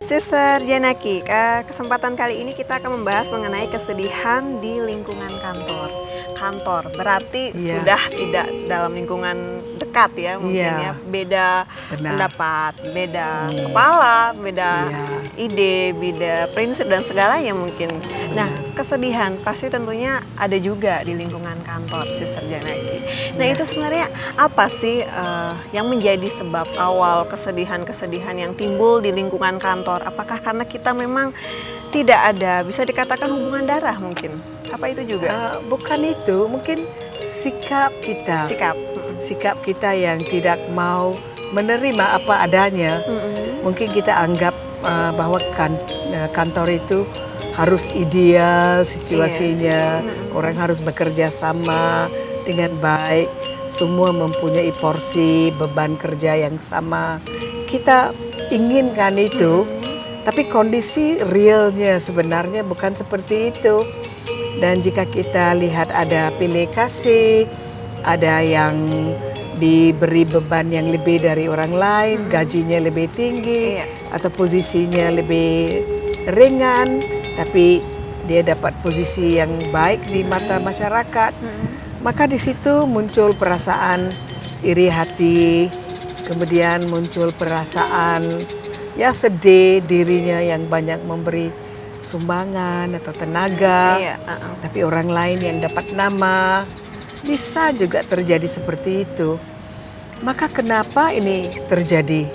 Sister Janaki, kesempatan kali ini kita akan membahas mengenai kesedihan di lingkungan kantor. Kantor berarti sudah tidak dalam lingkungan dekat ya, mungkin ya. Beda pendapat, beda kepala, beda ide, beda prinsip dan segalanya mungkin. Nah, kesedihan pasti tentunya ada juga di lingkungan kantor, Sister Janaki. Nah, itu sebenarnya apa sih yang menjadi sebab awal kesedihan-kesedihan yang timbul di lingkungan kantor? Apakah karena kita memang tidak ada, bisa dikatakan hubungan darah mungkin? Apa itu juga? Bukan itu, mungkin sikap kita. Sikap kita yang tidak mau menerima apa adanya. Mungkin kita anggap bahwa kantor itu harus ideal situasinya. Orang harus bekerja sama dengan baik. Semua mempunyai porsi beban kerja yang sama. Kita inginkan itu. Tapi kondisi realnya sebenarnya bukan seperti itu. Dan jika kita lihat ada pilih kasih, ada yang diberi beban yang lebih dari orang lain, gajinya lebih tinggi, atau posisinya lebih ringan, tapi dia dapat posisi yang baik di mata masyarakat, maka di situ muncul perasaan iri hati, kemudian muncul perasaan ya sedih dirinya yang banyak memberi sumbangan atau tenaga, tapi orang lain yang dapat nama, bisa juga terjadi seperti itu. Maka kenapa ini terjadi?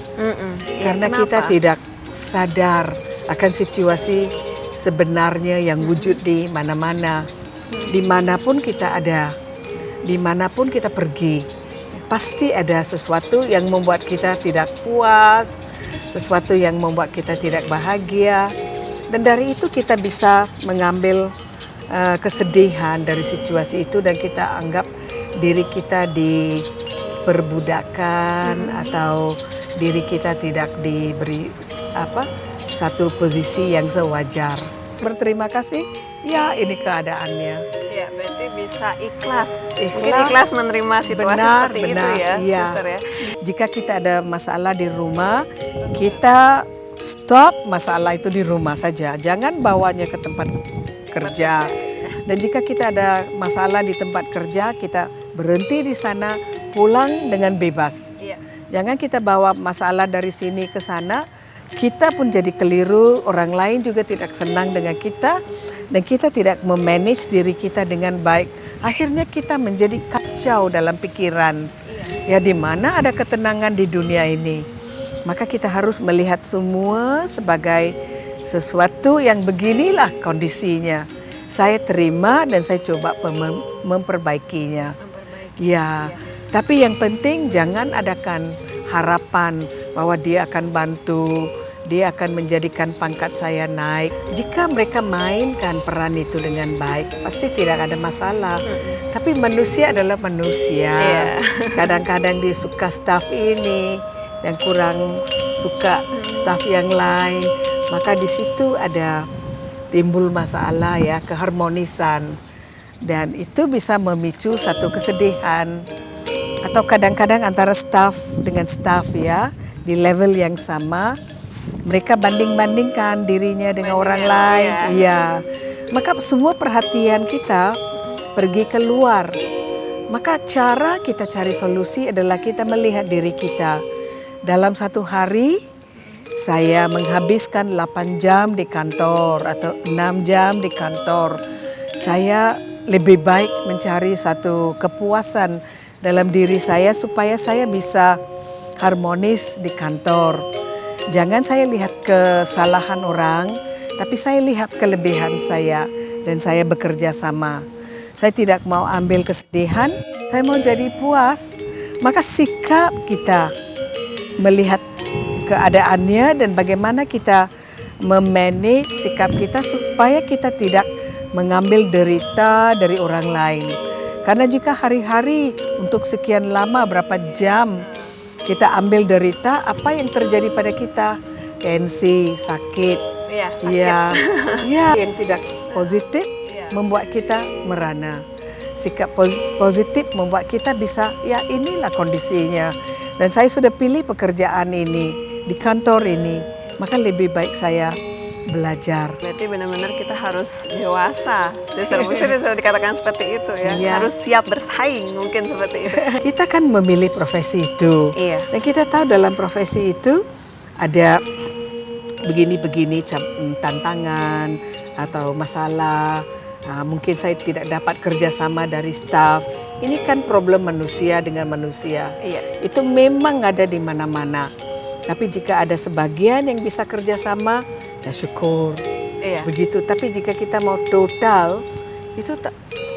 Karena kita tidak sadar akan situasi sebenarnya yang wujud di mana-mana. Dimanapun kita ada, dimanapun kita pergi, pasti ada sesuatu yang membuat kita tidak puas, sesuatu yang membuat kita tidak bahagia. Dan dari itu kita bisa mengambil kesedihan dari situasi itu dan kita anggap diri kita diperbudakan atau diri kita tidak diberi satu posisi yang sewajar. Berterima kasih, ya ini keadaannya. Ya, berarti bisa ikhlas. Mungkin ikhlas menerima situasi seperti itu ya, Sister ya. Jika kita ada masalah di rumah, kita stop masalah itu di rumah saja, jangan bawanya ke tempat kerja. Dan jika kita ada masalah di tempat kerja, kita berhenti di sana, pulang dengan bebas. Jangan kita bawa masalah dari sini ke sana, kita pun jadi keliru, orang lain juga tidak senang dengan kita, dan kita tidak memanage diri kita dengan baik. Akhirnya kita menjadi kacau dalam pikiran. Ya, di mana ada ketenangan di dunia ini? Maka kita harus melihat semua sebagai sesuatu yang beginilah kondisinya. Saya terima dan saya coba memperbaikinya. Ya, tapi yang penting jangan adakan harapan bahwa dia akan bantu, dia akan menjadikan pangkat saya naik. Jika mereka mainkan peran itu dengan baik, pasti tidak ada masalah. Tapi manusia adalah manusia. Kadang-kadang dia suka staf ini dan kurang suka staf yang lain, maka di situ ada timbul masalah ya, keharmonisan, dan itu bisa memicu satu kesedihan. Atau kadang-kadang antara staf dengan staf ya, di level yang sama, mereka banding-bandingkan dirinya dengan orang lain. Iya, maka semua perhatian kita pergi keluar. Maka cara kita cari solusi adalah kita melihat diri kita. Dalam satu hari, saya menghabiskan 8 jam di kantor atau 6 jam di kantor. Saya lebih baik mencari satu kepuasan dalam diri saya supaya saya bisa harmonis di kantor. Jangan saya lihat kesalahan orang, tapi saya lihat kelebihan saya dan saya bekerja sama. Saya tidak mau ambil kesedihan, saya mau jadi puas. Maka sikap kita melihat keadaannya dan bagaimana kita memanage sikap kita supaya kita tidak mengambil derita dari orang lain. Karena jika hari-hari untuk sekian lama berapa jam kita ambil derita, apa yang terjadi pada kita? Tensi, sakit. Yang tidak positif membuat kita merana. Sikap positif membuat kita bisa, ya inilah kondisinya. Dan saya sudah pilih pekerjaan ini, di kantor ini. maka lebih baik saya belajar. Berarti benar-benar kita harus dewasa. Sister Musi bisa dikatakan seperti itu ya. Iya. Harus siap bersaing mungkin seperti itu. Kita kan memilih profesi itu. Iya. Dan kita tahu dalam profesi itu ada begini-begini tantangan atau masalah. Nah, mungkin saya tidak dapat kerjasama dari staf. Ini kan problem manusia dengan manusia. Iya. Itu memang ada di mana-mana. Tapi jika ada sebagian yang bisa kerjasama, ya syukur. Iya. Begitu. Tapi jika kita mau total, itu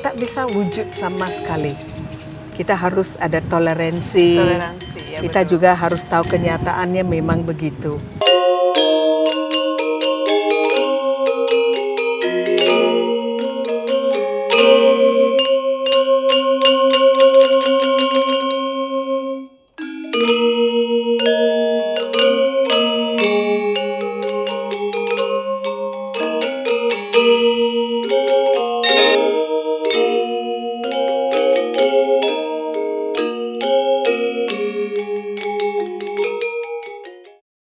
tak bisa wujud sama sekali. Kita harus ada toleransi. Toleransi, ya Kita betul. juga harus tahu kenyataannya memang begitu.